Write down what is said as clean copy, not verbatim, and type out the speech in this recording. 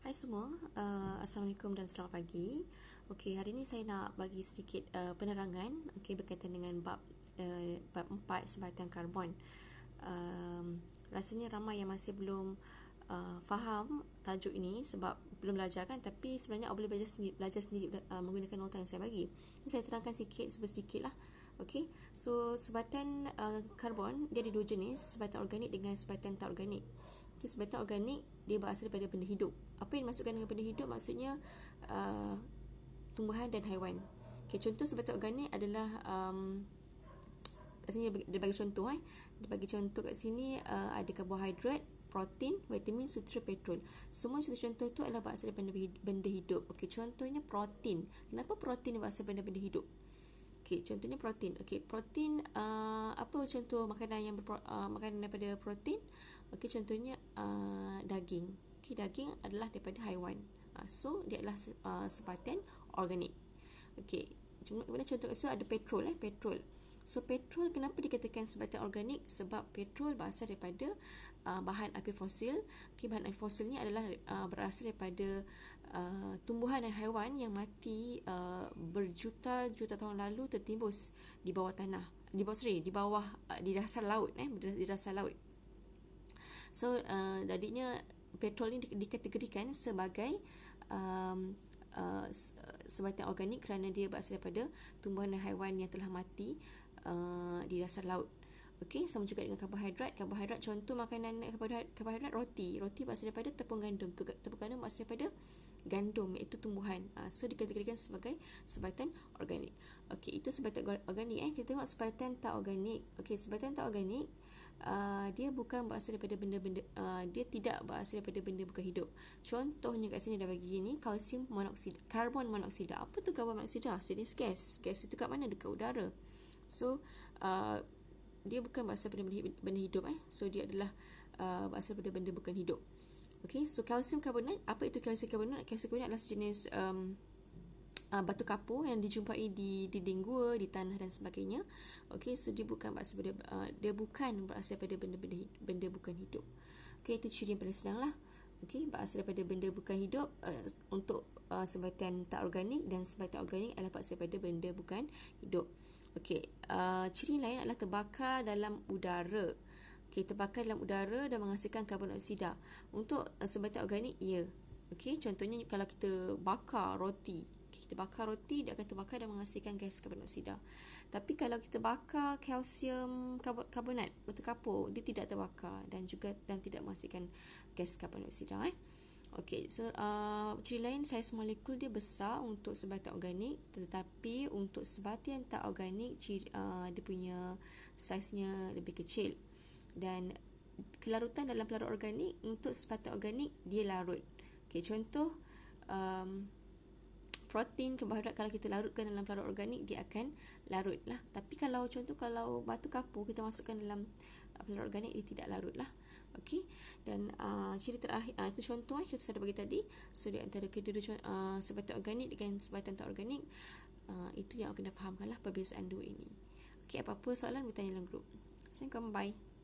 Hai semua, Assalamualaikum dan selamat pagi. Okey, hari ini saya nak bagi sedikit penerangan berkaitan dengan bab 4 sebatang karbon. Rasanya ramai yang masih belum faham tajuk ini sebab belum belajar kan, tapi sebenarnya awak boleh belajar sendiri menggunakan nota yang saya bagi. Ini saya terangkan sedikit lah. Okey, so sebatan karbon dia ada dua jenis, sebatan organik dengan sebatan tak organik. Okay, sebatan organik dia berasal daripada benda hidup. Apa yang dimaksudkan dengan benda hidup? Maksudnya tumbuhan dan haiwan. Okay, contoh sebatan organik adalah kat sini dia bagi contoh dia bagi contoh kat sini ada karbohidrat, protein, vitamin, sutra, petrol. Semua contoh-contoh tu adalah berasal daripada benda hidup. Okey, contohnya protein. Kenapa protein berasal daripada benda hidup? Okey, contohnya protein. Okey, protein apa contoh makanan yang makanan daripada protein? Okey, contohnya daging. Okey, daging adalah daripada haiwan. So dia adalah sebatan organik. Okey, kemudian contoh kat situ ada petrol petrol. So petrol kenapa dikatakan sebatan organik? Sebab petrol berasal daripada bahan api fosil. Okey, bahan api fosil ni adalah berasal daripada tumbuhan dan haiwan yang mati berjuta-juta tahun lalu tertimbus di bawah tanah, di dasar laut di dasar laut. So jadinya petrol ni dikategorikan sebagai sebatan organik kerana dia berasal daripada tumbuhan dan haiwan yang telah mati di dasar laut. Okey, sama juga dengan karbohidrat. Karbohidrat contoh makanan karbohidrat roti. Roti berasal daripada tepung gandum. Tepung gandum berasal daripada gandum, iaitu tumbuhan. So dikategorikan sebagai sebatan organik. Okey, itu sebatan organik. Kita tengok sebatan tak organik. Okey, sebatan tak organik dia bukan berasal daripada benda-benda dia tidak berasal daripada benda bukan hidup. Contohnya kat sini dah bagi gini, kalsium monoksida, karbon monoksida. Apa tu karbon monoksida? Jenis gas. Gas itu kat mana? Dekat udara. So dia bukan berasal daripada benda hidup So dia adalah berasal daripada benda bukan hidup. Okey, so kalsium karbonat, apa itu kalsium karbonat? Kalsium karbonat adalah sejenis batu kapur yang dijumpai di dinding gua, di tanah dan sebagainya. Okey, so dia bukan berasal daripada benda bukan hidup. Okey, itu ciri yang paling senang lah. Okey, berasal daripada benda bukan hidup untuk sebatan tak organik, dan sebatan organik adalah berasal daripada benda bukan hidup. Okey, ciri lain adalah terbakar dalam udara. Okey, terbakar dalam udara dan menghasilkan karbon dioksida. Untuk sebatan organik, ya. Okey, contohnya kalau kita bakar roti. Kita bakar roti, dia akan terbakar dan menghasilkan gas karbon dioksida. Tapi kalau kita bakar kalsium karbonat, batu kapur, dia tidak terbakar dan tidak menghasilkan gas karbon dioksida. Okey, so ciri lain size molekul dia besar untuk sebatan organik, tetapi untuk sebatan tak organik dia punya saiznya lebih kecil. Dan kelarutan dalam pelarut organik, untuk sebatan organik dia larut. Okey, contoh protein, karbohidrat, kalau kita larutkan dalam pelarut organik dia akan larut lah. Tapi kalau batu kapur kita masukkan dalam pelarut organik, dia tidak larut lah. Okey, dan ciri terakhir itu contoh saya dah bagi tadi. So di antara kedua sebatan organik dengan sebatan tak organik, itu yang kena fahamkanlah perbezaan dua ini. Okey, apa-apa soalan bertanya dalam grup. Assalamualaikum, bye.